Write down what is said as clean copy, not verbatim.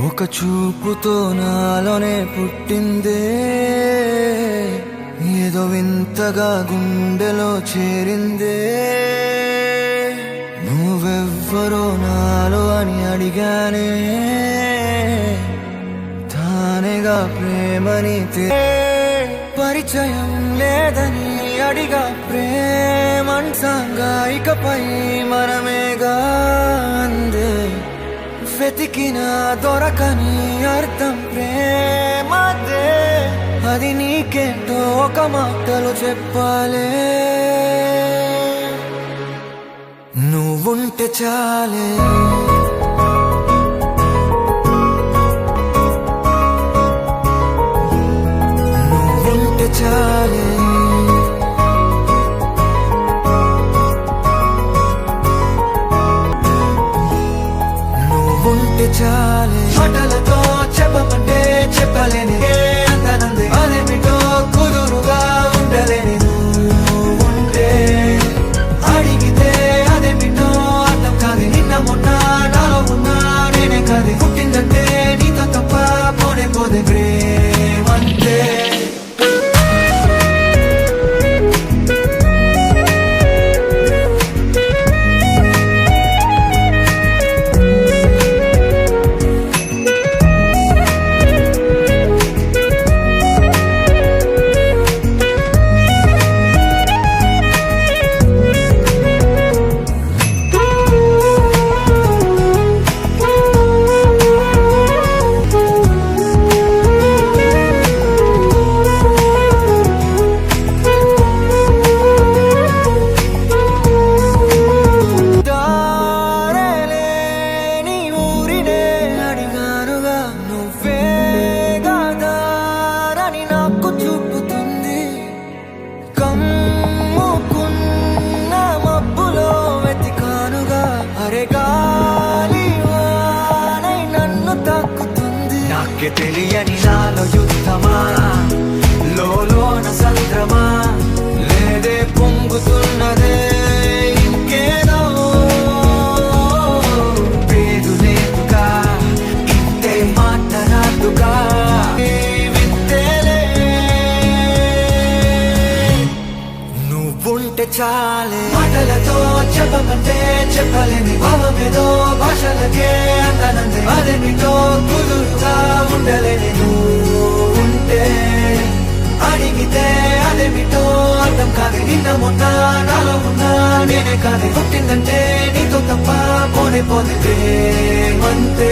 ఒక చూపుతో నాలోనే పుట్టిందే, ఏదో వింతగా గుండెలో చేరిందే. నువ్వెవ్వరో నాలో అని అడిగానే, తానేగా ప్రేమని పరిచయం లేదని అడిగా ప్రేమంటాంగా, ఇకపై మనమేగా అందే. వెతికినా దొరకని అర్థం ప్రేమదే, అది నీకేంటో ఒక మాటలో చెప్పాలే. నువ్వుంటే చాలే, నువ్వుంటే చాలే, నువ్వుంటే చాలే. మాటలతో చెప్పమంటే చెప్పలేని అందనంది, అదేమిటో కుదురుగా ఉండలేని. నువ్వుంటే అడిగితే అదేమిటో అర్థం కాదు. నిన్న మొన్న నాలో ఉన్నా నేనే కాదు. పుట్టిందంటే నీతో తప్ప పోనే పోదే ప్రేమంటే. నాకే తెలియని నాలో యుద్ధమా, లోన సంద్రమా, లేదే పొంగుతున్నదే ఇంకేదో. పేరు లేదుగా ఇంతే మాట్లాడుగా వింతేలే. నువ్వుంటే చాలే, మాటలతో చెప్పమంటే చెప్పలేని భావమేదో భాషలకే అందనంది, అదేమిటో కుదురుగా ఉండలేని. నువ్వుంటే అడిగితే అదేమిటో అర్థం కాదు. నిన్న మొన్న నాలో ఉన్నా నేనే కాదు. పుట్టిందంటే నీతో తప్ప పోనే పోతే ప్రేమంతే.